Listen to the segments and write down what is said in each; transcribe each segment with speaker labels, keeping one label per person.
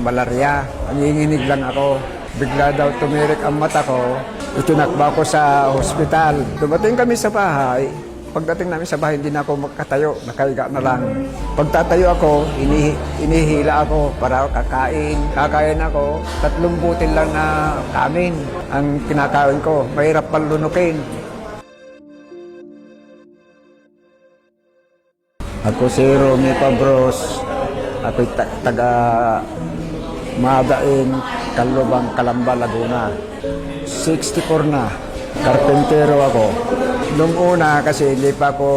Speaker 1: malarya. Nanginginig lang ako. Bigla daw tumirik ang mata ko. Itinakba ko sa ospital. Dumating kami sa bahay. Pagdating namin sa bahay, hindi na ako makatayo. Nakahiga na lang. Pagtatayo ako, inihila ako para kakain. Kakain ako, 3 butil lang na kanin ang kinakain ko. Mahirap palunukin. Ako si Romy Pabros. Ako'y taga Madain, Calobang, Calamba, Laguna. 64 na. Karpentero ako. Nung una kasi hindi pa ako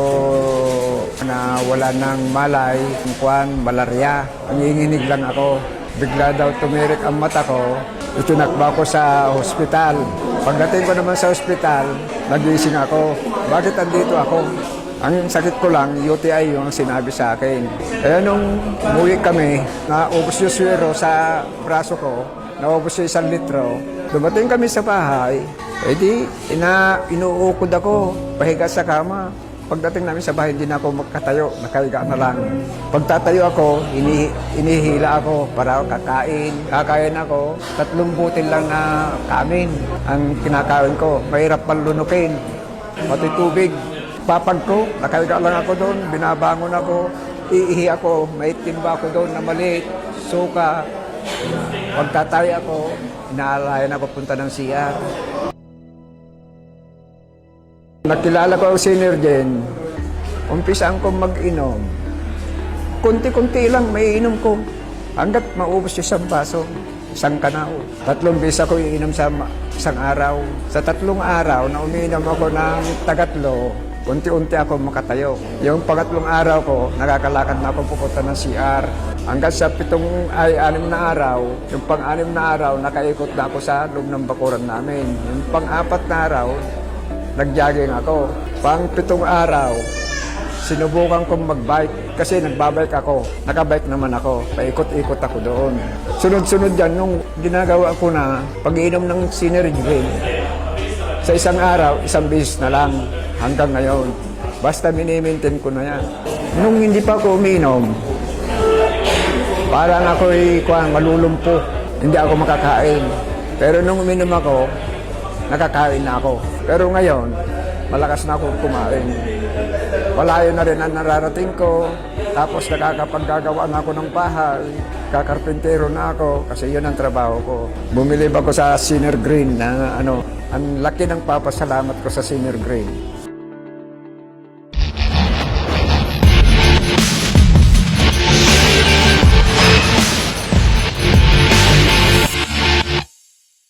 Speaker 1: wala ng malay, malarya. Nanginginig lang ako. Bigla daw tumirik ang mata ko. Itinakba ko sa ospital. Pagdating ko naman sa ospital, nagising ako. Bakit andito ako? Ang sakit ko lang, UTI yung sinabi sa akin. Kaya nung umuwi kami, naubos yung swero sa braso ko, naubos yung 1 litro. Dumating kami sa bahay, inuukod ako, pahiga sa kama. Pagdating namin sa bahay, hindi na ako magkatayo, nakahiga na lang. Pagtatayo ako, inihila ako para kakain. Kakain ako, 3 butil lang na kanin ang kinakain ko. Mahirap palunukin, pati tubig. Papag ko, nakahiga lang ako doon, binabangon ako, iihi ako, may timba ako doon na maliit, suka. Pagtatay ako, inaalayan ako punta ng CR. Nakilala ko ang Synergen, umpisaan ko mag-inom. Kunti-kunti lang may inom ko, hanggat maubos yung 1 baso, 1 kanaw. 3 beses ako iinom sa isang araw. Sa 3 araw na umiinom ako ng tagatlo, unti-unti ako makatayo. Yung 3 araw ko, nakakalakad na ako pupunta ng CR. Hanggang sa 6 na araw, yung 6 na araw, nakaikot na ako sa loob ng bakuran namin. Yung 4 na araw, nag-jogging ako. 7 araw, sinubukan kong mag-bike kasi nagbabike ako. Nakabike naman ako. Paikot-ikot ako doon. Sunod-sunod yan, nung ginagawa ko na pag-inom ng Synergen, sa isang araw, 1 beses na lang hanggang ngayon. Basta minimaintain ko na yan. Nung hindi pa ako uminom, parang ako'y malulumpo. Hindi ako makakain. Pero nung uminom ako, nakakain na ako. Pero ngayon, malakas na ako kumain. Malayo na rin ang nararating ko. Tapos nakakapaggagawa na ako ng bahay. Kakarpentero na ako kasi yun ang trabaho ko. Bumili ba ako sa Synergen na ang laki ng papasalamat ko sa Synergen.